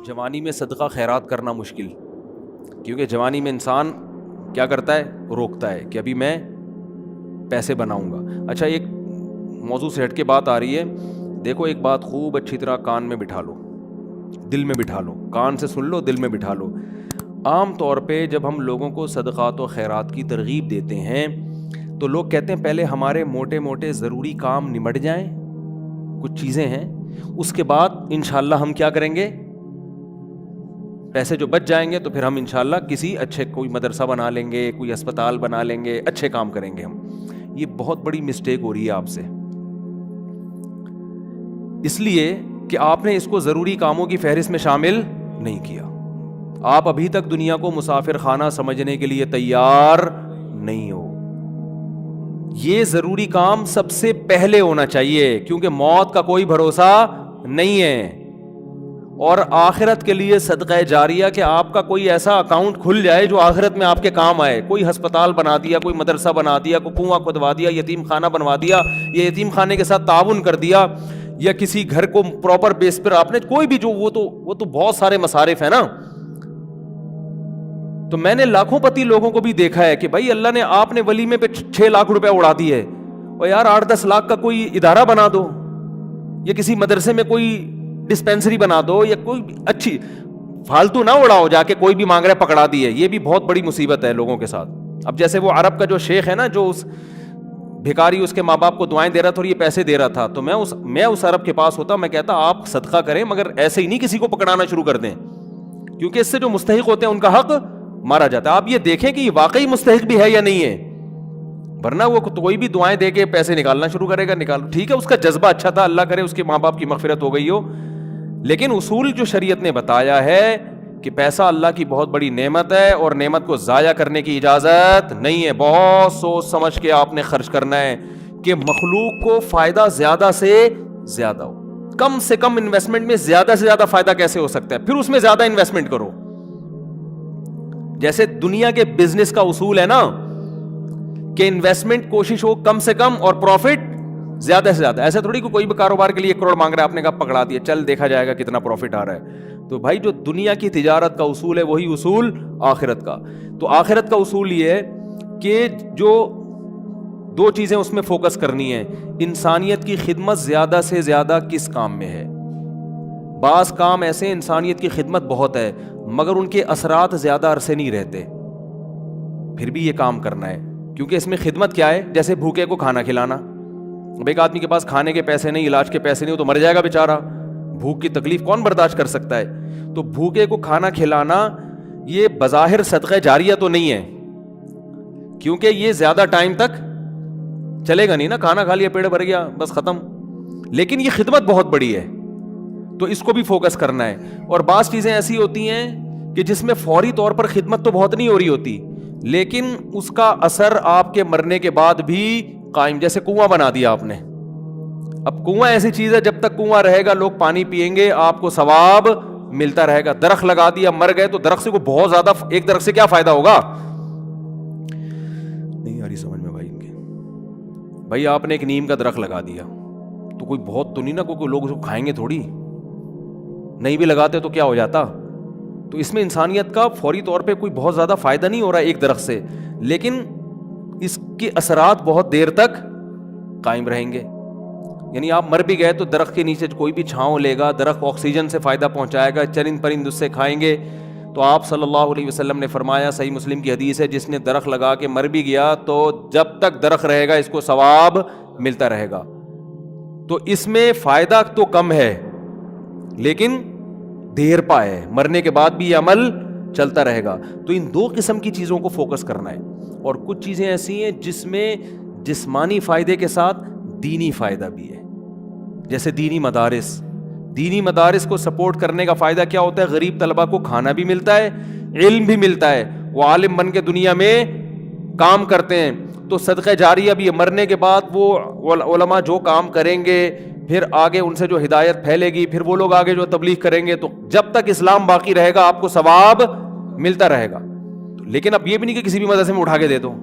جوانی میں صدقہ خیرات کرنا مشکل، کیونکہ جوانی میں انسان کیا کرتا ہے، روکتا ہے کہ ابھی میں پیسے بناؤں گا۔ اچھا، ایک موضوع سے ہٹ کے بات آ رہی ہے، دیکھو ایک بات خوب اچھی طرح کان میں بٹھا لو، دل میں بٹھا لو، کان سے سن لو، دل میں بٹھا لو۔ عام طور پہ جب ہم لوگوں کو صدقات و خیرات کی ترغیب دیتے ہیں تو لوگ کہتے ہیں پہلے ہمارے موٹے موٹے ضروری کام نمٹ جائیں، کچھ چیزیں ہیں، اس کے بعد انشاءاللہ ہم کیا کریں گے، پیسے جو بچ جائیں گے تو پھر ہم انشاءاللہ کسی اچھے کوئی مدرسہ بنا لیں گے، کوئی اسپتال بنا لیں گے، اچھے کام کریں گے ہم۔ یہ بہت بڑی مسٹیک ہو رہی ہے آپ سے، اس لیے کہ آپ نے اس کو ضروری کاموں کی فہرست میں شامل نہیں کیا۔ آپ ابھی تک دنیا کو مسافر خانہ سمجھنے کے لیے تیار نہیں ہو۔ یہ ضروری کام سب سے پہلے ہونا چاہیے، کیونکہ موت کا کوئی بھروسہ نہیں ہے۔ اور آخرت کے لیے صدقہ جاریہ کہ آپ کا کوئی ایسا اکاؤنٹ کھل جائے جو آخرت میں آپ کے کام آئے، کوئی ہسپتال بنا دیا، کوئی مدرسہ بنا دیا، کوئی کنواں کھدوا دیا، یتیم خانہ بنوا دیا، یا یتیم خانے کے ساتھ تعاون کر دیا، یا کسی گھر کو پراپر بیس پر آپ نے کوئی بھی جو وہ تو بہت سارے مصارف ہیں نا۔ تو میں نے لاکھوں پتی لوگوں کو بھی دیکھا ہے کہ بھائی اللہ نے آپ نے ولیمے پہ 6 لاکھ روپے اڑا دیے، اور یار 8-10 لاکھ کا کوئی ادارہ بنا دو، یا کسی مدرسے میں کوئی ڈسپینسری بنا دو، یا کوئی اچھی فالتو نہ اڑاؤ جا کے کوئی بھی مانگ رہا ہے پکڑا دیے۔ یہ بھی بہت بڑی مصیبت ہے لوگوں کے ساتھ۔ اب جیسے وہ عرب کا جو شیخ ہے نا، جو اس بھکاری اس کے ماں باپ کو دعائیں دے رہا تھا اور یہ پیسے دے رہا تھا، تو میں اس عرب کے پاس ہوتا، میں کہتا آپ صدقہ کریں مگر ایسے ہی نہیں کسی کو پکڑانا شروع کر دیں، کیونکہ اس سے جو مستحق ہوتے ہیں ان کا حق مارا جاتا ہے۔ آپ یہ دیکھیں کہ یہ واقعی مستحق بھی ہے یا نہیں ہے، ورنہ وہ کوئی بھی دعائیں دے کے پیسے نکالنا شروع کرے گا، نکالو ٹھیک ہے، اس کا جذبہ اچھا تھا، اللہ کرے اس کے ماں باپ کی مغفرت ہو گئی ہو، لیکن اصول جو شریعت نے بتایا ہے کہ پیسہ اللہ کی بہت بڑی نعمت ہے اور نعمت کو ضائع کرنے کی اجازت نہیں ہے۔ بہت سوچ سمجھ کے آپ نے خرچ کرنا ہے کہ مخلوق کو فائدہ زیادہ سے زیادہ ہو۔ کم سے کم انویسٹمنٹ میں زیادہ سے زیادہ فائدہ کیسے ہو سکتا ہے، پھر اس میں زیادہ انویسٹمنٹ کرو۔ جیسے دنیا کے بزنس کا اصول ہے نا کہ انویسٹمنٹ کوشش ہو کم سے کم اور پروفٹ زیادہ سے زیادہ۔ ایسا تھوڑی کہ کوئی بھی کاروبار کے لیے 1 کروڑ مانگ رہا ہے، آپ نے کہا پکڑا دیا، چل دیکھا جائے گا کتنا پروفٹ آ رہا ہے۔ تو بھائی جو دنیا کی تجارت کا اصول ہے وہی اصول آخرت کا۔ تو آخرت کا اصول یہ ہے کہ جو 2 چیزیں اس میں فوکس کرنی ہے، انسانیت کی خدمت زیادہ سے زیادہ کس کام میں ہے۔ بعض کام ایسے انسانیت کی خدمت بہت ہے مگر ان کے اثرات زیادہ عرصے نہیں رہتے، پھر بھی یہ کام کرنا ہے، کیونکہ اس میں خدمت کیا ہے، جیسے بھوکے کو کھانا کھلانا۔ اب ایک آدمی کے پاس کھانے کے پیسے نہیں، علاج کے پیسے نہیں، وہ تو مر جائے گا بیچارہ، بھوک کی تکلیف کون برداشت کر سکتا ہے۔ تو بھوکے کو کھانا کھلانا یہ بظاہر صدقہ جاریہ تو نہیں ہے، کیونکہ یہ زیادہ ٹائم تک چلے گا نہیں نا، کھانا کھا لیا پیٹ بھر گیا بس ختم، لیکن یہ خدمت بہت بڑی ہے، تو اس کو بھی فوکس کرنا ہے۔ اور بعض چیزیں ایسی ہوتی ہیں کہ جس میں فوری طور پر خدمت تو بہت نہیں ہو رہی ہوتی، لیکن اس کا اثر آپ کے مرنے کے بعد بھی قائم، جیسے کنواں بنا دیا آپ نے۔ اب کنواں ایسی چیز ہے جب تک کنواں رہے گا لوگ پانی پئیں گے، آپ کو ثواب ملتا رہے گا۔ درخت لگا دیا، مر گئے تو درخت سے کو بہت زیادہ، ایک درخت سے کیا فائدہ ہوگا، نہیں آ رہی سمجھ میں بھائی ان کے۔ بھائی آپ نے ایک نیم کا درخت لگا دیا تو کوئی بہت تو نہیں نا، کوئی لوگ اس کو کھائیں گے تھوڑی، نہیں بھی لگاتے تو کیا ہو جاتا۔ تو اس میں انسانیت کا فوری طور پہ کوئی بہت زیادہ فائدہ نہیں ہو رہا ہے ایک درخت سے، لیکن اس کے اثرات بہت دیر تک قائم رہیں گے۔ یعنی آپ مر بھی گئے تو درخت کے نیچے کوئی بھی چھاؤں لے گا، درخت آکسیجن سے فائدہ پہنچائے گا، چرند پرند اس سے کھائیں گے۔ تو آپ صلی اللہ علیہ وسلم نے فرمایا، صحیح مسلم کی حدیث ہے، جس نے درخت لگا کے مر بھی گیا تو جب تک درخت رہے گا اس کو ثواب ملتا رہے گا۔ تو اس میں فائدہ تو کم ہے لیکن دیر پا ہے، مرنے کے بعد بھی یہ عمل چلتا رہے گا۔ تو ان 2 قسم کی چیزوں کو فوکس کرنا ہے۔ اور کچھ چیزیں ایسی ہیں جس میں جسمانی فائدے کے ساتھ دینی فائدہ بھی ہے، جیسے دینی مدارس کو سپورٹ کرنے کا فائدہ کیا ہوتا ہے، غریب طلبہ کو کھانا بھی ملتا ہے، علم بھی ملتا ہے، وہ عالم بن کے دنیا میں کام کرتے ہیں۔ تو صدقہ جاریہ بھی ہے، مرنے کے بعد وہ علماء جو کام کریں گے پھر آگے ان سے جو ہدایت پھیلے گی، پھر وہ لوگ آگے جو تبلیغ کریں گے، تو جب تک اسلام باقی رہے گا آپ کو ثواب ملتا رہے گا۔ لیکن اب یہ بھی نہیں کہ کسی بھی مدرسے میں اٹھا کے دے دو،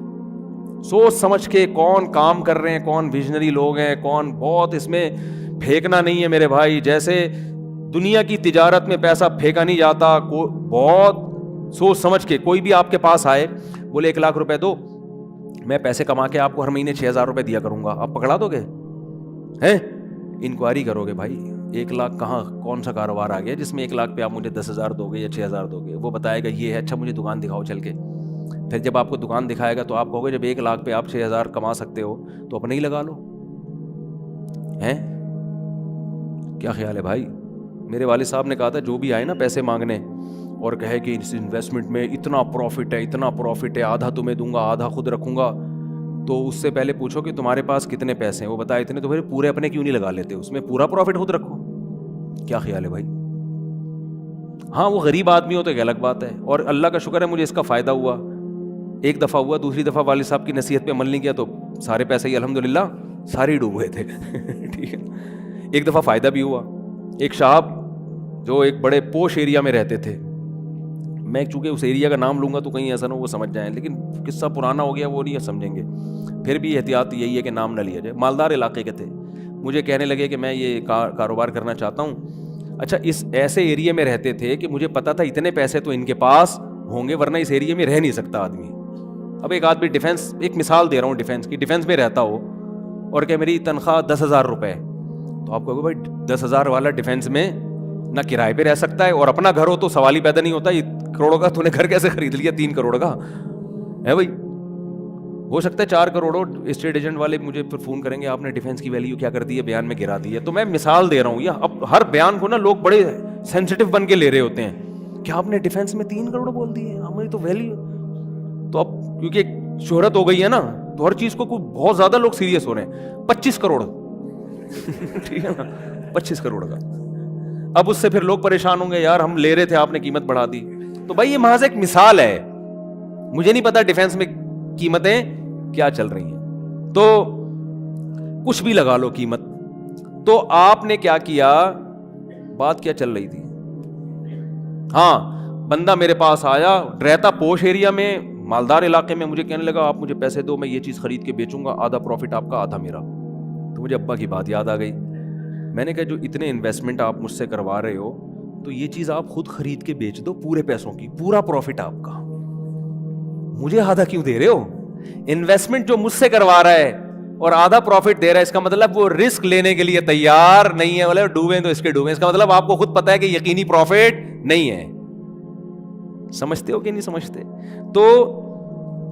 سوچ سمجھ کے کون کام کر رہے ہیں، کون ویژنری لوگ ہیں، کون، بہت اس میں پھینکنا نہیں ہے میرے بھائی۔ جیسے دنیا کی تجارت میں پیسہ پھینکا نہیں جاتا. بہت سوچ سمجھ کے کوئی بھی آپ کے پاس آئے, بولے 1 لاکھ روپے دو, میں پیسے کما کے آپ کو ہر مہینے 6,000 روپے دیا کروں گا, آپ پکڑا دو گے؟ ہیں انکوائری کرو گے بھائی 1 لاکھ کہاں, کون سا کاروبار آ گیا جس میں 1 لاکھ پہ آپ مجھے 10,000 دو گے یا 6,000 دو گے؟ وہ بتائے گا یہ ہے, اچھا مجھے دکان دکھاؤ چل کے. پھر جب آپ کو دکان دکھائے گا تو آپ کہو گے جب 1 لاکھ پہ آپ 6,000 کما سکتے ہو تو اپنے ہی لگا لو. ہیں کیا خیال ہے بھائی؟ میرے والد صاحب نے کہا تھا جو بھی آئے نا پیسے مانگنے اور کہے کہ اس انویسٹمنٹ میں اتنا پروفٹ ہے, اتنا پروفٹ ہے, آدھا تمہیں دوں گا آدھا خود رکھوں گا, تو اس سے پہلے پوچھو کہ تمہارے پاس کتنے پیسے ہیں. وہ بتائے اتنے, تو پھر پورے اپنے کیوں نہیں لگا لیتے, اس میں پورا پروفٹ خود رکھو. کیا خیال ہے بھائی؟ ہاں وہ غریب آدمی ہو تو ایک الگ بات ہے, اور اللہ کا شکر ہے مجھے اس کا فائدہ ہوا. ایک دفعہ ہوا, دوسری دفعہ والد صاحب کی نصیحت پہ عمل نہیں کیا تو سارے پیسے ہی الحمدللہ سارے ہی ڈوب گئے تھے. ٹھیک ہے. ایک دفعہ فائدہ بھی ہوا. ایک صاحب جو ایک بڑے پوش ایریا میں رہتے تھے, میں چونکہ اس ایریا کا نام لوں گا تو کہیں ایسا نہ ہو وہ سمجھ جائیں, لیکن قصہ پرانا ہو گیا وہ نہیں سمجھیں گے, پھر بھی احتیاط یہی ہے کہ نام نہ لیا جائے. مالدار علاقے کے تھے, مجھے کہنے لگے کہ میں یہ کاروبار کرنا چاہتا ہوں. اچھا اس ایسے ایریا میں رہتے تھے کہ مجھے پتا تھا اتنے پیسے تو ان کے پاس ہوں گے ورنہ اس ایریا میں رہ نہیں سکتا آدمی. اب ایک آدمی ڈیفینس, ایک مثال دے رہا ہوں ڈیفینس کی, ڈیفینس میں رہتا ہو اور کہ میری تنخواہ 10,000 روپے, تو آپ کہو گے بھائی 10,000 والا ڈیفینس میں نہ کرائے پہ رہ سکتا ہے, اور اپنا گھر ہو تو سوال ہی پیدا نہیں ہوتا, یہ کروڑوں کا تو نے گھر کیسے خرید لیا 3 کروڑ کا ہے بھائی. ہو سکتا ہے 4 کروڑ ہو. اسٹیٹ ایجنٹ والے مجھے پھر فون کریں گے آپ نے ڈیفینس کی ویلیو کیا کر دی ہے, بیان میں گرا دی ہے. تو میں مثال دے رہا ہوں, یا اب ہر بیان کو نا لوگ بڑے سینسٹیو بن کے لے رہے ہوتے ہیں کہ آپ نے ڈیفینس میں 3 کروڑ بول دی ہے, ہماری تو ویلیو. تو اب کیونکہ شہرت ہو گئی ہے نا تو ہر چیز کو بہت زیادہ لوگ سیریس ہو رہے ہیں. 25 کروڑ ٹھیک ہے نا, 25 کروڑ کا. اب اس سے پھر لوگ پریشان ہوں گے, یار ہم لے رہے تھے آپ نے قیمت بڑھا دی. تو بھائی یہ محض ایک مثال ہے, مجھے نہیں پتا ڈیفینس میں قیمتیں کیا چل رہی ہیں, تو کچھ بھی لگا لو قیمت. تو آپ نے کیا کیا, بات کیا چل رہی تھی, ہاں بندہ میرے پاس آیا, رہتا پوش ایریا میں, مالدار علاقے میں, مجھے کہنے لگا آپ مجھے پیسے دو, میں یہ چیز خرید کے بیچوں گا, آدھا پروفٹ آپ کا آدھا میرا. تو مجھے ابا کی بات یاد آ گئی. میں نے کہا جو اتنے انویسٹمنٹ آپ مجھ سے کروا رہے ہو تو یہ چیز آپ خود خرید کے بیچ دو پورے پیسوں کی, پورا پروفٹ آپ کا, مجھے آدھا کیوں دے رہے ہو؟ انویسٹمنٹ جو مجھ سے کروا رہا ہے اور آدھا پروفٹ دے رہا ہے, اس کا مطلب وہ رسک لینے کے لیے تیار نہیں ہے. بولے ڈوبیں تو اس کے ڈوبیں, اس کا مطلب آپ کو خود پتا ہے کہ یقینی پروفٹ نہیں ہے. سمجھتے ہو کہ نہیں سمجھتے؟ تو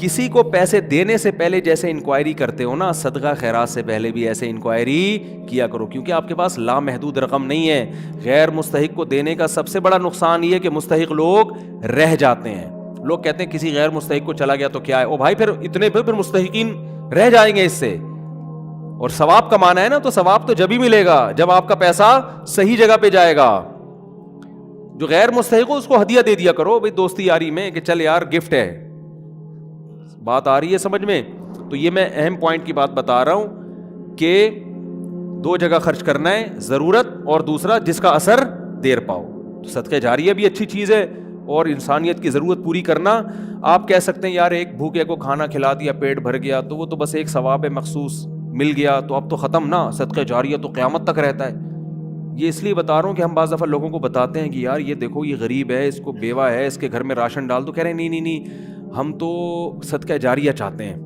کسی کو پیسے دینے سے پہلے جیسے انکوائری کرتے ہو نا, صدقہ خیرات سے پہلے بھی ایسے انکوائری کیا کرو, کیونکہ آپ کے پاس لامحدود رقم نہیں ہے. غیر مستحق کو دینے کا سب سے بڑا نقصان یہ ہے کہ مستحق لوگ رہ جاتے ہیں. لوگ کہتے ہیں کسی غیر مستحق کو چلا گیا تو کیا ہے, او بھائی پھر اتنے پھر مستحقین رہ جائیں گے اس سے, اور ثواب کمانا ہے نا تو ثواب تو جب ہی ملے گا جب آپ کا پیسہ صحیح جگہ پہ جائے گا. جو غیر مستحق ہو اس کو ہدیہ دے دیا کرو بھائی دوستی یاری میں, کہ چل یار گفٹ ہے. بات آ رہی ہے سمجھ میں؟ تو یہ میں اہم پوائنٹ کی بات بتا رہا ہوں کہ 2 جگہ خرچ کرنا ہے, ضرورت اور دوسرا جس کا اثر دیر پاؤ. تو صدقہ جاریہ بھی اچھی چیز ہے, اور انسانیت کی ضرورت پوری کرنا. آپ کہہ سکتے ہیں یار ایک بھوکے کو کھانا کھلا دیا, پیٹ بھر گیا, تو وہ تو بس ایک ثواب مخصوص مل گیا, تو اب تو ختم نا. صدقہ جاریہ تو قیامت تک رہتا ہے. یہ اس لیے بتا رہا ہوں کہ ہم بعض دفعہ لوگوں کو بتاتے ہیں کہ یار یہ دیکھو یہ غریب ہے, اس کو بیوہ ہے, اس کے گھر میں راشن ڈال دو. کہہ رہے ہیں نہیں ہم تو صدقہ جاریہ چاہتے ہیں.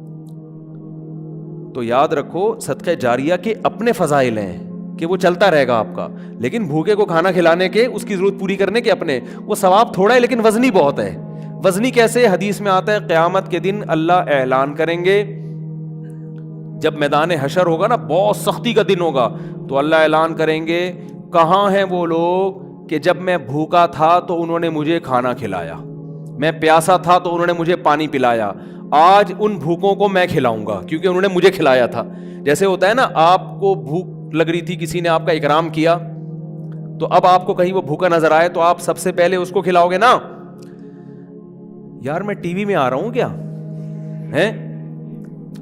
تو یاد رکھو صدقہ جاریہ کے اپنے فضائل ہیں کہ وہ چلتا رہے گا آپ کا, لیکن بھوکے کو کھانا کھلانے کے, اس کی ضرورت پوری کرنے کے اپنے, وہ ثواب تھوڑا ہے لیکن وزنی بہت ہے. وزنی کیسے؟ حدیث میں آتا ہے قیامت کے دن اللہ اعلان کریں گے, جب میدان حشر ہوگا نا, بہت سختی کا دن ہوگا, تو اللہ اعلان کریں گے کہاں ہیں وہ لوگ کہ جب میں بھوکا تھا تو انہوں نے مجھے کھانا کھلایا, میں پیاسا تھا تو انہوں نے مجھے پانی پلایا, آج ان بھوکوں کو میں کھلاؤں گا کیونکہ انہوں نے مجھے کھلایا تھا. جیسے ہوتا ہے نا, آپ کو بھوک لگ رہی تھی, کسی نے آپ کا اکرام کیا, تو اب آپ کو کہیں وہ بھوکا نظر آئے تو آپ سب سے پہلے اس کو کھلاؤ گے نا. یار میں ٹی وی میں آ رہا ہوں کیا ہیں,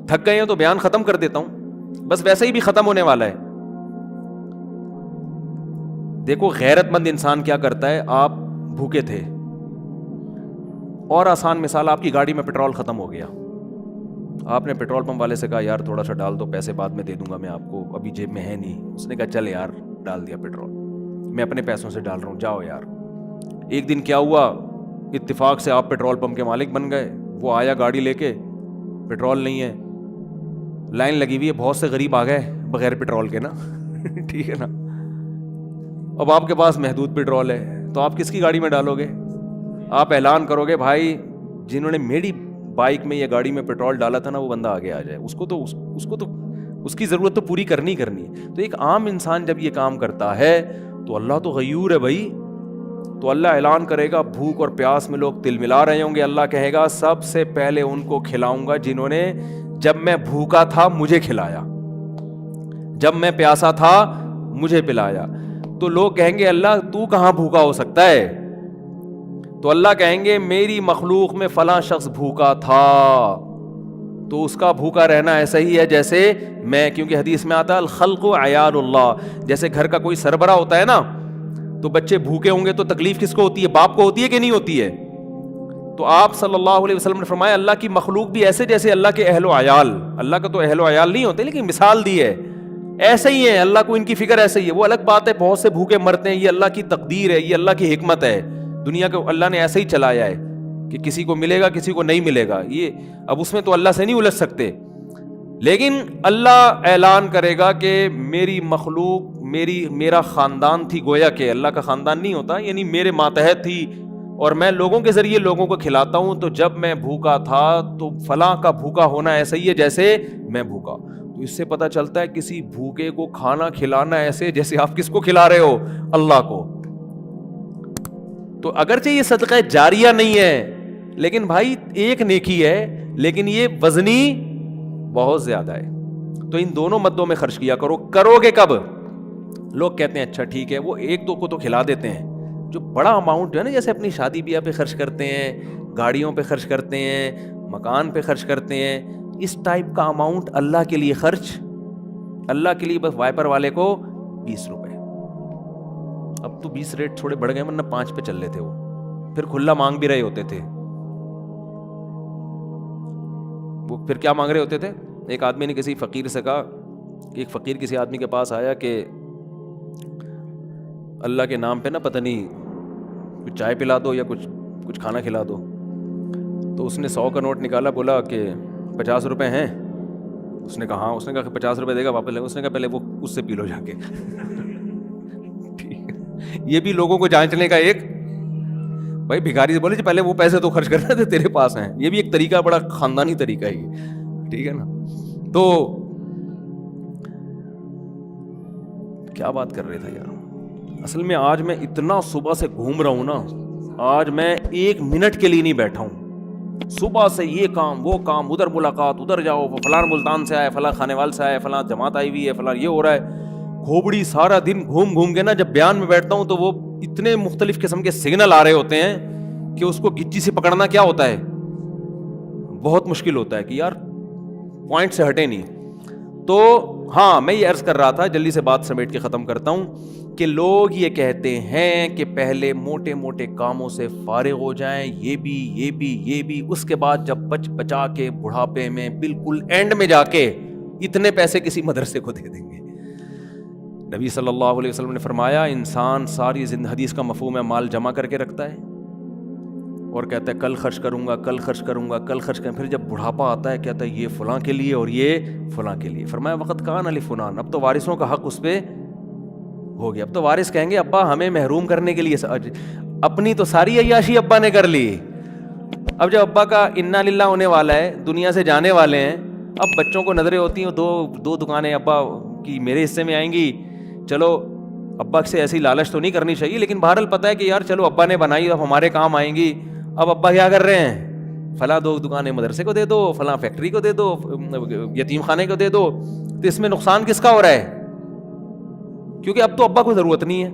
تھک گئے ہیں تو بیان ختم کر دیتا ہوں, بس ویسے ہی بھی ختم ہونے والا ہے. دیکھو غیرت مند انسان کیا کرتا ہے, آپ بھوکے تھے, اور آسان مثال, آپ کی گاڑی میں پیٹرول ختم ہو گیا, آپ نے پیٹرول پمپ والے سے کہا یار تھوڑا سا ڈال دو, پیسے بعد میں دے دوں گا میں آپ کو, ابھی جیب میں ہے نہیں. اس نے کہا چل یار ڈال دیا پیٹرول. میں اپنے پیسوں سے ڈال رہا ہوں, جاؤ یار. ایک دن کیا ہوا, اتفاق سے آپ پیٹرول پمپ کے مالک بن گئے. وہ آیا گاڑی لے کے, پیٹرول نہیں ہے, لائن لگی ہوئی ہے, بہت سے غریب آ گئے بغیر پیٹرول کے نا ٹھیک ہے نا. اب آپ کے پاس محدود پیٹرول ہے تو آپ کس کی گاڑی میں ڈالو گے؟ آپ اعلان کرو گے بھائی جنہوں نے میری بائک میں یا گاڑی میں پیٹرول ڈالا تھا نا وہ بندہ آگے آ جائے, اس کو تو اس کی ضرورت تو پوری کرنی ہے. تو ایک عام انسان جب یہ کام کرتا ہے تو اللہ تو غیور ہے بھائی, تو اللہ اعلان کرے گا بھوک اور پیاس میں لوگ تل ملا رہے ہوں گے, اللہ کہے گا سب سے پہلے ان کو کھلاؤں گا جنہوں نے جب میں بھوکا تھا مجھے کھلایا, جب میں پیاسا تھا مجھے پلایا. تو لوگ کہیں گے اللہ تو کہاں بھوکا ہو سکتا ہے؟ تو اللہ کہیں گے میری مخلوق میں فلاں شخص بھوکا تھا, تو اس کا بھوکا رہنا ایسا ہی ہے جیسے میں, کیونکہ حدیث میں آتا ہے الخلق عیال اللہ, جیسے گھر کا کوئی سربراہ ہوتا ہے نا تو بچے بھوکے ہوں گے تو تکلیف کس کو ہوتی ہے؟ باپ کو ہوتی ہے کہ نہیں ہوتی ہے؟ تو آپ صلی اللہ علیہ وسلم نے فرمایا اللہ کی مخلوق بھی ایسے جیسے اللہ کے اہل و عیال, اللہ کا تو اہل و عیال نہیں ہوتے لیکن مثال دی ہے, ایسے ہی ہے. اللہ کو ان کی فکر ایسے ہی ہے. وہ الگ بات ہے بہت سے بھوکے مرتے ہیں, یہ اللہ کی تقدیر ہے, یہ اللہ کی حکمت ہے, دنیا کو اللہ نے ایسے ہی چلایا ہے کہ کسی کو ملے گا کسی کو نہیں ملے گا. یہ اب اس میں تو اللہ سے نہیں الجھ سکتے, لیکن اللہ اعلان کرے گا کہ میری مخلوق میرا خاندان تھی, گویا کہ اللہ کا خاندان نہیں ہوتا, یعنی میرے ماتحت تھی اور میں لوگوں کے ذریعے لوگوں کو کھلاتا ہوں. تو جب میں بھوکا تھا تو فلاں کا بھوکا ہونا ایسا ہی ہے جیسے میں بھوکا. تو اس سے پتہ چلتا ہے کسی بھوکے کو کھانا کھلانا ایسے جیسے آپ کس کو کھلا رہے ہو؟ اللہ کو. تو اگرچہ یہ صدقہ جاریہ نہیں ہے لیکن بھائی ایک نیکی ہے, لیکن یہ وزنی بہت زیادہ ہے. تو ان دونوں مدوں میں خرچ کیا کرو. کرو گے کب؟ لوگ کہتے ہیں اچھا ٹھیک ہے, وہ ایک دو کو تو کھلا دیتے ہیں, جو بڑا اماؤنٹ جو ہے نا جیسے اپنی شادی بیاہ پہ خرچ کرتے ہیں, گاڑیوں پہ خرچ کرتے ہیں, مکان پہ خرچ کرتے ہیں, اس ٹائپ کا اماؤنٹ اللہ کے لیے خرچ, اللہ کے لیے بس وائپر والے کو 20 روپے. اب تو 20 ریٹ تھوڑے بڑھ گئے ورنہ 5 پہ چل رہے تھے, وہ پھر کھلا مانگ بھی رہے ہوتے تھے. وہ پھر کیا مانگ رہے ہوتے تھے؟ ایک آدمی نے کسی فقیر سے کہا, ایک فقیر کسی آدمی کے پاس آیا کہ اللہ کے نام پہ نا پتہ نہیں کچھ چائے پلا دو یا کچھ کھانا کھلا دو. تو اس نے 100 کا نوٹ نکالا, بولا کہ 50 روپے ہیں. اس نے کہا ہاں. اس نے کہا کہ 50 روپے دے گا واپس لے گا. اس نے کہا پہلے وہ اس سے پی لو جا کے. یہ بھی لوگوں کو جانچنے کا ایک, بھائی بھکاری سے بولے جی پہلے وہ پیسے تو خرچ کرنا تھے تیرے پاس ہیں. یہ بھی ایک طریقہ, بڑا خاندانی طریقہ ہے یہ, ٹھیک ہے نا. تو کیا بات کر رہے تھے یار, اصل میں آج میں اتنا صبح سے گھوم رہا ہوں نا, آج میں 1 منٹ کے لیے نہیں بیٹھا ہوں. صبح سے یہ کام وہ کام, ادھر ملاقات, ادھر جاؤ, فلاں ملتان سے آئے, فلاں خانے وال سے آئے, فلاں جماعت آئی ہوئی ہے, فلاں یہ ہو رہا ہے. کھوبڑی سارا دن گھوم کے نا جب بیان میں بیٹھتا ہوں تو وہ اتنے مختلف قسم کے سگنل آ رہے ہوتے ہیں کہ اس کو گچی سے پکڑنا کیا ہوتا ہے, بہت مشکل ہوتا ہے کہ یار پوائنٹ سے ہٹے نہیں. تو ہاں میں یہ عرض کر رہا تھا, جلدی سے بات سمیٹ کے ختم کرتا ہوں, کہ لوگ یہ کہتے ہیں کہ پہلے موٹے موٹے کاموں سے فارغ ہو جائیں, یہ بھی, اس کے بعد جب بچا کے بڑھاپے میں بالکل اینڈ میں جا کے اتنے پیسے کسی مدرسے کو دے دیں گے. نبی صلی اللہ علیہ وسلم نے فرمایا انسان ساری زندگی, حدیث کا مفہوم ہے, مال جمع کر کے رکھتا ہے اور کہتا ہے کل خرچ کروں گا, کل خرچ کروں گا, کل خرچ کروں گا. پھر جب بڑھاپا آتا ہے کہتا ہے یہ فلاں کے لیے اور یہ فلاں کے لیے. فرمایا وقت کان علی فلان, اب تو وارثوں کا حق اس پہ ہو گیا. اب تو وارث کہیں گے ابا ہمیں محروم کرنے کے لیے, اپنی تو ساری عیاشی ابا نے کر لی. اب جب ابا کا انا للہ ہونے والا ہے, دنیا سے جانے والے ہیں, اب بچوں کو نظریں ہوتی ہیں دو دکانیں ابا کی میرے حصے میں آئیں گی. چلو ابا سے ایسی لالچ تو نہیں کرنی چاہیے, لیکن بہرحال پتہ ہے کہ یار چلو ابا نے بنائی, اب ہمارے کام آئیں گی. اب ابا کیا کر رہے ہیں, فلاں 2 دکانیں مدرسے کو دے دو, فلاں فیکٹری کو دے دو, یتیم خانے کو دے دو. تو اس میں نقصان کس کا ہو رہا ہے؟ کیونکہ اب تو ابا کو ضرورت نہیں ہے.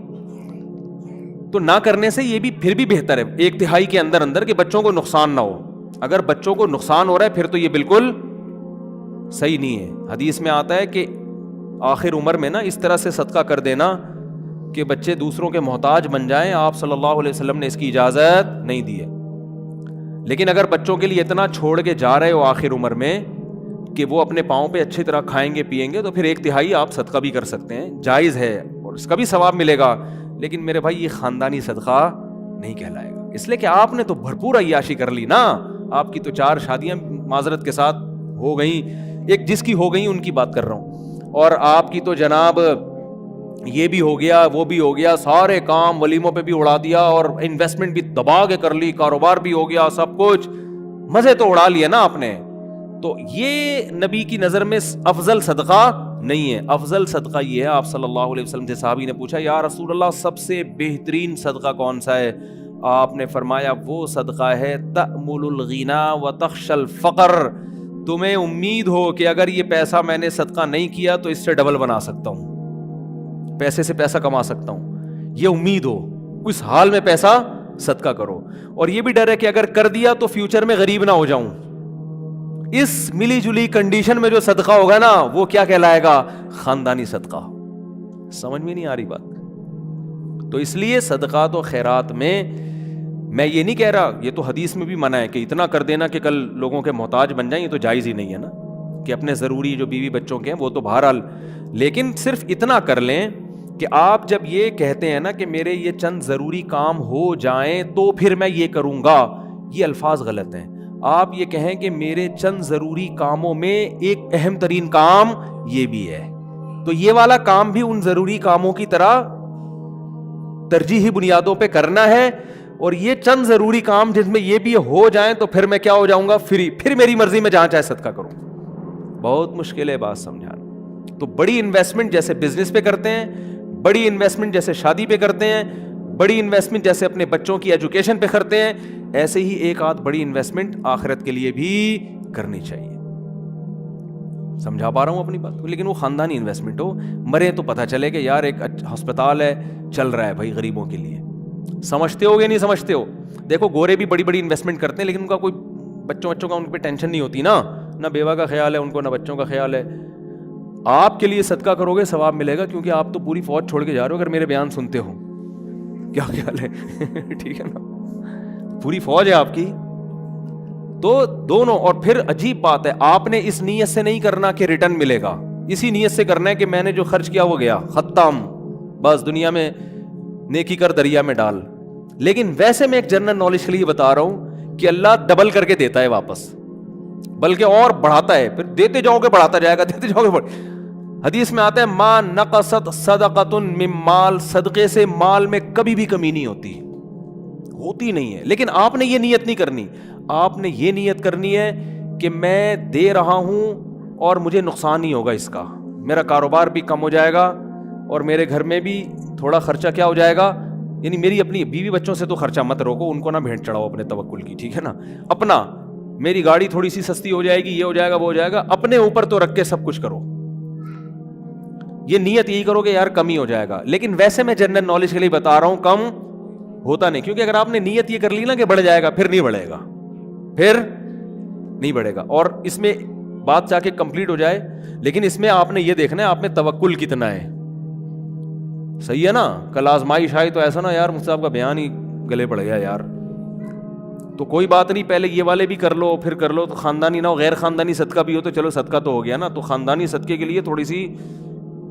تو نہ کرنے سے یہ بھی پھر بھی بہتر ہے 1/3 کے اندر کہ بچوں کو نقصان نہ ہو. اگر بچوں کو نقصان ہو رہا ہے پھر تو یہ بالکل صحیح نہیں ہے. حدیث میں آتا ہے کہ آخر عمر میں نا اس طرح سے صدقہ کر دینا کہ بچے دوسروں کے محتاج بن جائیں. آپ صلی اللہ علیہ وسلم نے اس کی اجازت نہیں دی ہے. لیکن اگر بچوں کے لیے اتنا چھوڑ کے جا رہے ہو آخر عمر میں کہ وہ اپنے پاؤں پہ اچھی طرح کھائیں گے پیئیں گے, تو پھر 1/3 آپ صدقہ بھی کر سکتے ہیں, جائز ہے اور اس کا بھی ثواب ملے گا. لیکن میرے بھائی یہ خاندانی صدقہ نہیں کہلائے گا، اس لیے کہ آپ نے تو بھرپور عیاشی کر لی نا. آپ کی تو 4 شادیاں معذرت کے ساتھ ہو گئیں، ایک جس کی ہو گئی ان کی بات کر رہا ہوں، اور آپ کی تو جناب یہ بھی ہو گیا وہ بھی ہو گیا، سارے کام ولیموں پہ بھی اڑا دیا اور انویسٹمنٹ بھی دبا کے کر لی، کاروبار بھی ہو گیا، سب کچھ مزے تو اڑا لیے نا آپ نے. تو یہ نبی کی نظر میں افضل صدقہ نہیں ہے. افضل صدقہ یہ ہے، آپ صلی اللہ علیہ وسلم سے صحابی نے پوچھا یا رسول اللہ سب سے بہترین صدقہ کون سا ہے؟ آپ نے فرمایا وہ صدقہ ہے تأمل الغنا وتخشى الفقر، تمہیں امید ہو کہ اگر یہ پیسہ میں نے صدقہ نہیں کیا تو اس سے ڈبل بنا سکتا ہوں، پیسے سے پیسہ کما سکتا ہوں، یہ امید ہو، اس حال میں پیسہ صدقہ کرو. اور یہ بھی ڈر ہے کہ اگر کر دیا تو فیوچر میں غریب نہ ہو جاؤں. اس ملی جلی کنڈیشن میں جو صدقہ ہوگا نا وہ کیا کہلائے گا؟ خاندانی صدقہ. سمجھ میں نہیں آ رہی بات؟ تو اس لیے صدقات و خیرات میں یہ نہیں کہہ رہا، یہ تو حدیث میں بھی منع ہے کہ اتنا کر دینا کہ کل لوگوں کے محتاج بن جائیں، یہ تو جائز ہی نہیں ہے نا، کہ اپنے ضروری جو بیوی بچوں کے ہیں وہ تو بہرحال، لیکن صرف اتنا کر لیں کہ آپ جب یہ کہتے ہیں نا کہ میرے یہ چند ضروری کام ہو جائیں تو پھر میں یہ کروں گا، یہ الفاظ غلط ہیں. آپ یہ کہیں کہ میرے چند ضروری کاموں میں ایک اہم ترین کام یہ بھی ہے، تو یہ والا کام بھی ان ضروری کاموں کی طرح ترجیحی بنیادوں پہ کرنا ہے، اور یہ چند ضروری کام جس میں یہ بھی ہو جائیں تو پھر میں کیا ہو جاؤں گا؟ فری، پھر میری مرضی میں جہاں چاہے صدقہ کروں. بہت مشکل ہے بات سمجھانا. تو بڑی انویسٹمنٹ جیسے بزنس پہ کرتے ہیں، بڑی انویسٹمنٹ جیسے شادی پہ کرتے ہیں، بڑی انویسٹمنٹ جیسے اپنے بچوں کی ایجوکیشن پہ کرتے ہیں، ایسے ہی ایک آدھ بڑی انویسٹمنٹ آخرت کے لیے بھی کرنی چاہیے. سمجھا پا رہا ہوں اپنی بات کو؟ لیکن وہ خاندانی انویسٹمنٹ ہو، مرے تو پتہ چلے کہ یار ایک ہسپتال ہے چل رہا ہے بھائی غریبوں کے لیے. سمجھتے ہو یا نہیں سمجھتے ہو؟ دیکھو گورے بھی بڑی بڑی انویسٹمنٹ کرتے ہیں لیکن ان کا کوئی بچوں کا ان پہ ٹینشن نہیں ہوتی نا، نہ بیوہ کا خیال ہے ان کو، نہ بچوں کا خیال ہے. آپ کے لیے صدقہ کرو گے ثواب ملے گا، کیونکہ آپ تو پوری فوج چھوڑ کے جا رہے ہو اگر میرے بیان سنتے ہو. کیا خیال ہے؟ ٹھیک ہے نا، پوری فوج ہے آپ کی. تو دونوں. اور پھر عجیب بات ہے، آپ نے اس نیت سے نہیں کرنا کہ ریٹرن ملے گا، اسی نیت سے کرنا ہے کہ میں نے جو خرچ کیا وہ گیا، ختم، بس دنیا میں نیکی کر دریا میں ڈال. لیکن ویسے میں ایک جنرل نالج کے لیے بتا رہا ہوں کہ اللہ ڈبل کر کے دیتا ہے واپس، بلکہ اور بڑھاتا ہے، پھر دیتے جاؤ گے بڑھاتا جائے گا، دیتے جاؤ گے حدیث میں آتا ہے ما نقصت صدقۃ من مال، صدقے سے مال میں کبھی بھی کمی نہیں ہوتی نہیں ہے. لیکن آپ نے یہ نیت نہیں کرنی، آپ نے یہ نیت کرنی ہے کہ میں دے رہا ہوں اور مجھے نقصان نہیں ہوگا اس کا، میرا کاروبار بھی کم ہو جائے گا اور میرے گھر میں بھی تھوڑا خرچہ کیا ہو جائے گا. یعنی میری اپنی بیوی بچوں سے تو خرچہ مت روکو، ان کو نہ بھینٹ چڑھاؤ اپنے توکل کی، ٹھیک ہے نا. اپنا، میری گاڑی تھوڑی سی سستی ہو جائے گی، یہ ہو جائے گا وہ ہو جائے گا، اپنے اوپر تو رکھ کے سب کچھ کرو. یہ نیت یہی کرو کہ یار کمی ہو جائے گا. لیکن ویسے میں جنرل نالج کے لیے بتا رہا ہوں کم ہوتا نہیں، کیونکہ اگر آپ نے نیت یہ کر لی نا کہ بڑھ جائے گا، پھر نہیں بڑھے گا، پھر نہیں بڑھے گا. اور اس میں بات جا کے کمپلیٹ ہو جائے، لیکن اس میں آپ نے یہ دیکھنا ہے آپ میں توکل کتنا ہے. صحیح ہے نا. کل آزمائش آئی تو ایسا نا یار مفتی صاحب کا بیان ہی گلے پڑ گیا یار، تو کوئی بات نہیں، پہلے یہ والے بھی کر لو پھر کر لو، تو خاندانی نہ ہو، غیر خاندانی صدقہ بھی ہو تو چلو صدقہ تو ہو گیا نا. تو خاندانی صدقے کے لیے تھوڑی سی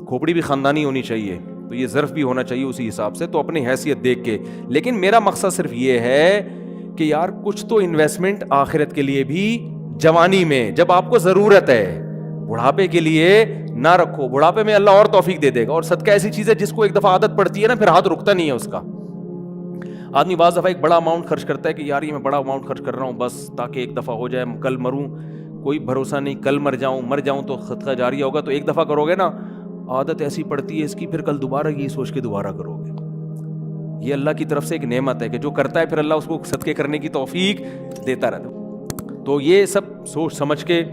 کھوپڑی بھی خاندانی ہونی چاہیے، تو یہ ظرف بھی ہونا چاہیے اسی حساب سے، تو اپنی حیثیت دیکھ کے. لیکن میرا مقصد صرف یہ ہے کہ یار کچھ تو انویسٹمنٹ آخرت کے لیے بھی جوانی میں جب آپ کو ضرورت ہے، بڑھاپے کے لیے نہ رکھو. بڑھاپے میں اللہ اور توفیق دے دے گا. اور صدقہ ایسی چیز ہے جس کو ایک دفعہ عادت پڑتی ہے نا پھر ہاتھ رکتا نہیں ہے اس کا. آدمی بعض دفعہ ایک بڑا اماؤنٹ خرچ کرتا ہے کہ یار یہ میں بڑا اماؤنٹ خرچ کر رہا ہوں بس تاکہ ایک دفعہ ہو جائے، کل مروں کوئی بھروسہ نہیں، کل مر جاؤں تو صدقہ جاریہ ہوگا. تو ایک دفعہ کرو گے نا، عادت ایسی پڑتی ہے اس کی، پھر کل دوبارہ یہ سوچ کے دوبارہ کرو گے. یہ اللہ کی طرف سے ایک نعمت ہے کہ جو کرتا ہے پھر اللہ اس کو صدقے کرنے کی توفیق دیتا رہتا. تو یہ سب سوچ سمجھ کے.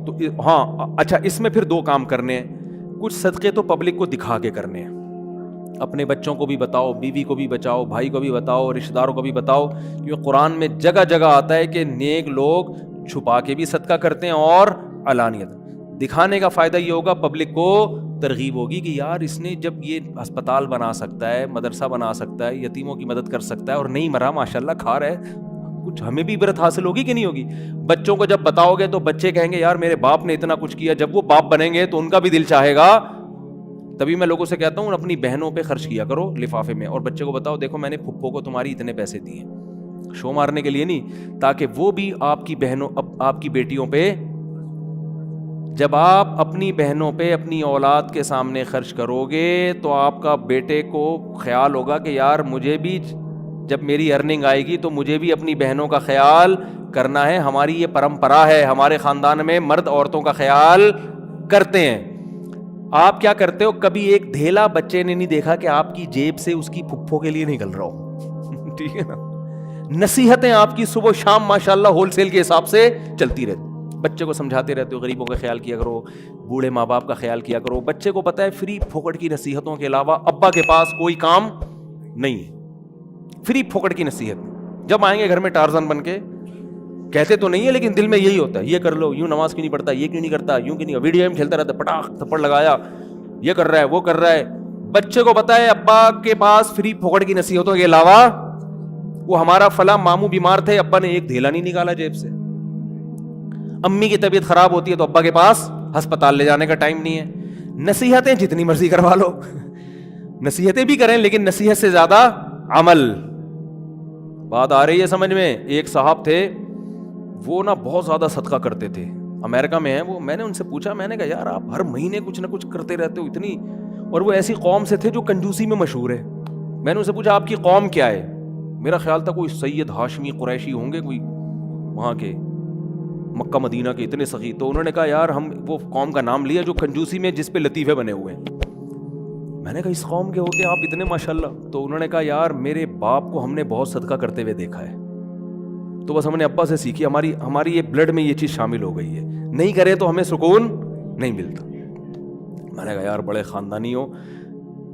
تو ہاں اچھا، اس میں پھر 2 کام کرنے ہیں. کچھ صدقے تو پبلک کو دکھا کے کرنے ہیں، اپنے بچوں کو بھی بتاؤ، بیوی کو بھی بچاؤ، بھائی کو بھی بتاؤ، رشتہ داروں کو بھی بتاؤ. کیونکہ قرآن میں جگہ جگہ آتا ہے کہ نیک لوگ چھپا کے بھی صدقہ کرتے ہیں اور علانیت. دکھانے کا فائدہ یہ ہوگا پبلک کو ترغیب ہوگی کہ یار اس نے جب یہ ہسپتال بنا سکتا ہے، مدرسہ بنا سکتا ہے، یتیموں کی مدد کر سکتا ہے اور نہیں مرا، ماشاءاللہ کھا رہا ہے، کچھ ہمیں بھی عبرت حاصل ہوگی کہ نہیں ہوگی. بچوں کو جب بتاؤ گے تو بچے کہیں گے یار میرے باپ نے اتنا کچھ کیا. جب وہ باپ بنیں گے تو ان کا بھی دل چاہے گا تبھی میں لوگوں سے کہتا ہوں اپنی بہنوں پہ خرچ کیا کرو لفافے میں, اور بچے کو بتاؤ دیکھو میں نے پھپھو کو تمہاری اتنے پیسے دیے, شو مارنے کے لیے نہیں, تاکہ وہ بھی آپ کی بہنوں آپ کی بیٹیوں پہ, جب آپ اپنی بہنوں پہ اپنی اولاد کے سامنے خرچ کرو گے تو آپ کا بیٹے کو خیال ہوگا کہ یار مجھے بھی جب میری ارننگ آئے گی تو مجھے بھی اپنی بہنوں کا خیال کرنا ہے. ہماری یہ پرمپرا ہے, ہمارے خاندان میں مرد عورتوں کا خیال کرتے ہیں. آپ کیا کرتے ہو, کبھی ایک دھیلا بچے نے نہیں دیکھا کہ آپ کی جیب سے اس کی پھپھو کے لیے نکل رہا ہو, ٹھیک ہے نا. نصیحتیں آپ کی صبح شام ماشاءاللہ ہول سیل کے حساب سے چلتی رہتی. بچے کو سمجھاتے رہتے ہو غریبوں کا خیال کیا کرو, بوڑھے ماں باپ کا خیال کیا کرو. بچے کو پتا ہے فری پھوکٹ کی نصیحتوں کے علاوہ ابا کے پاس کوئی کام نہیں ہے. فری پھوکٹ کی نصیحت, جب آئیں گے گھر میں ٹارزن بن کے, کہتے تو نہیں ہے لیکن دل میں یہی ہوتا ہے, یہ کر لو, یوں نماز کیوں نہیں پڑھتا, یہ کیوں نہیں کرتا, یوں کیوں نہیں, ویڈیو گیم کھیلتا رہتا, پٹاخ تھپڑ لگایا, یہ کر رہا ہے وہ کر رہا ہے. بچے کو پتا ہے ابا کے پاس فری پھوکٹ کی نصیحتوں کے علاوہ, وہ ہمارا فلاں ماموں بیمار تھے, ابا نے ایک دھیلا نہیں نکالا جیب سے. امی کی طبیعت خراب ہوتی ہے تو ابا کے پاس ہسپتال لے جانے کا ٹائم نہیں ہے. نصیحتیں جتنی مرضی کروا لو, نصیحتیں بھی کریں لیکن نصیحت سے زیادہ عمل. بات آ رہی ہے سمجھ میں. ایک صاحب تھے وہ نا بہت زیادہ صدقہ کرتے تھے, امریکہ میں ہیں وہ. میں نے ان سے پوچھا, میں نے کہا یار آپ ہر مہینے کچھ نہ کچھ کرتے رہتے ہو اتنی, اور وہ ایسی قوم سے تھے جو کنجوسی میں مشہور ہے. میں نے ان سے پوچھا آپ کی قوم کیا ہے, میرا خیال تھا کوئی سید ہاشمی قریشی ہوں گے, کوئی وہاں کے مکہ مدینہ کے اتنے سخی. تو انہوں نے کہا یار ہم وہ قوم کا نام لیا جو کنجوسی میں جس پہ لطیفے بنے ہوئے ہیں. میں نے کہا اس قوم کے ہو کے آپ اتنے ماشاءاللہ. تو انہوں نے کہا یار میرے باپ کو ہم نے بہت صدقہ کرتے ہوئے دیکھا ہے, تو بس ہم نے ابا سے سیکھی, ہماری یہ بلڈ میں یہ چیز شامل ہو گئی ہے, نہیں کرے تو ہمیں سکون نہیں ملتا. میں نے کہا یار بڑے خاندانی ہو.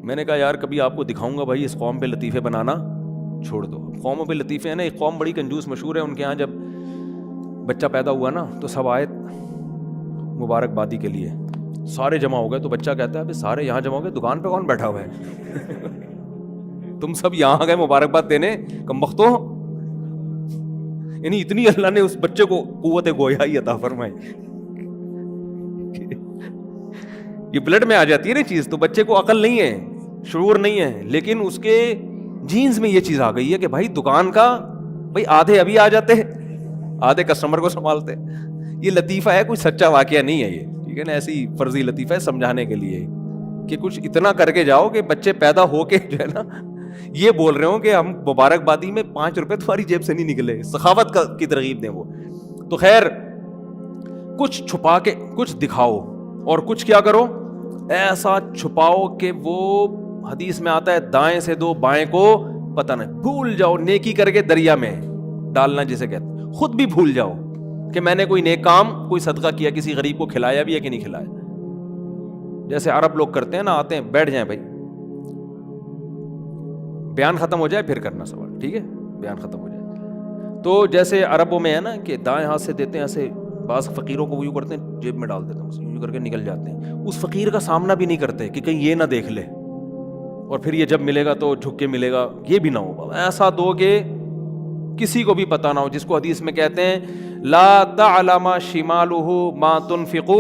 میں نے کہا یار کبھی آپ کو دکھاؤں گا بھائی اس قوم پہ لطیفے بنانا چھوڑ دو. قوموں پہ لطیفے ہیں نا, ایک قوم بڑی کنجوس مشہور ہے, ان کے ہاں جب بچہ پیدا ہوا نا تو سب آئے مبارکبادی کے لیے, سارے جمع ہو گئے. تو بچہ کہتا ہے ابھی سارے یہاں جمع ہو گئے, دکان پہ کون بیٹھا ہوا ہے, تم سب یہاں گئے مبارکباد دینے, کمبختوں. یعنی اتنی اللہ نے اس بچے کو قوت گویائی عطا فرمائی, یہ بلڈ میں آ جاتی ہے نا چیز. تو بچے کو عقل نہیں ہے, شعور نہیں ہے, لیکن اس کے جینز میں یہ چیز آ گئی ہے کہ بھائی دکان کا بھائی آدھے ابھی آ جاتے ہیں, آدھے کسٹمر کو سنبھالتے. یہ لطیفہ ہے, کوئی سچا واقعہ نہیں ہے یہ, ٹھیک ہے نا, ایسی فرضی لطیفہ ہے سمجھانے کے لیے کہ کچھ اتنا کر کے جاؤ کہ بچے پیدا ہو کے جو ہے نا یہ بول رہے ہوں کہ ہم مبارکبادی میں 5 روپے تمہاری جیب سے نہیں نکلے. سخاوت کی ترغیب دیں وہ. تو خیر کچھ چھپا کے کچھ دکھاؤ, اور کچھ کیا کرو ایسا چھپاؤ کہ وہ حدیث میں آتا ہے دائیں سے دو بائیں کو پتہ نہ, بھول جاؤ. نیکی کر کے دریا میں ڈالنا جسے کہتے ہیں, خود بھی بھول جاؤ کہ میں نے کوئی نیک کام کوئی صدقہ کیا, کسی غریب کو کھلایا بھی ہے کہ نہیں کھلایا. جیسے عرب لوگ کرتے ہیں نا, آتے ہیں بیٹھ جائیں بھائی, بیان ختم ہو جائے پھر کرنا سوال, ٹھیک ہے, بیان ختم ہو جائے. تو جیسے عربوں میں ہے نا کہ دائیں ہاتھ سے دیتے ہیں ایسے, بعض فقیروں کو وہ یوں کرتے ہیں جیب میں ڈال دیتے ہیں, یوں کر کے نکل جاتے ہیں. اس فقیر کا سامنا بھی نہیں کرتے کہ کہیں یہ نہ دیکھ لے, اور پھر یہ جب ملے گا تو جھک کے ملے گا, یہ بھی نہ ہو. ایسا دو کہ کسی کو بھی پتہ نہ ہو, جس کو حدیث میں کہتے ہیں لا تعلم شمالہ ما تنفق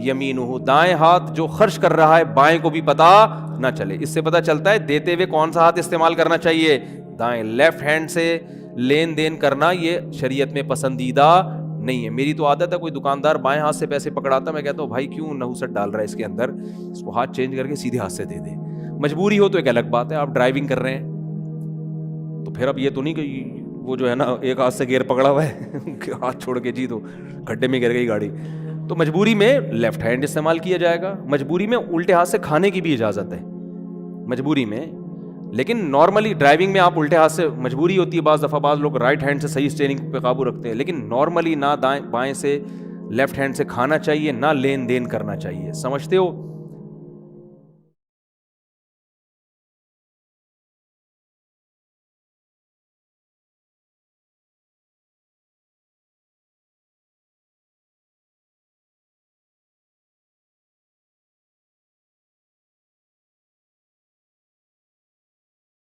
یمینہ, دائیں ہاتھ جو خرچ کر رہا ہے بائیں کو بھی پتہ نہ چلے. اس سے پتہ چلتا ہے دیتے ہوئے کون سا ہاتھ استعمال کرنا چاہیے, دائیں. لیفٹ ہینڈ سے لین دین کرنا یہ شریعت میں پسندیدہ نہیں ہے. میری تو عادت ہے, کوئی دکاندار بائیں ہاتھ سے پیسے پکڑاتا, میں کہتا ہوں بھائی کیوں نحوست ڈال رہا ہے اس کے اندر, اس کو ہاتھ چینج کر کے سیدھے ہاتھ سے دے دے. مجبوری ہو تو ایک الگ بات ہے, آپ ڈرائیونگ کر رہے ہیں تو پھر اب یہ تو نہیں کہ وہ جو ہے نا ایک ہاتھ سے گیئر پکڑا ہوا ہے ہاتھ چھوڑ کے جی تو گڈھے میں گر گئی گاڑی. تو مجبوری میں لیفٹ ہینڈ استعمال کیا جائے گا. مجبوری میں الٹے ہاتھ سے کھانے کی بھی اجازت ہے مجبوری میں, لیکن نارملی ڈرائیونگ میں آپ الٹے ہاتھ سے مجبوری ہوتی ہے. بعض دفعہ بعض لوگ رائٹ ہینڈ سے صحیح اسٹیئرنگ پہ قابو رکھتے ہیں, لیکن نارملی نہ دائیں بائیں سے لیفٹ ہینڈ سے کھانا چاہیے, نہ لین دین کرنا چاہیے. سمجھتے ہو؟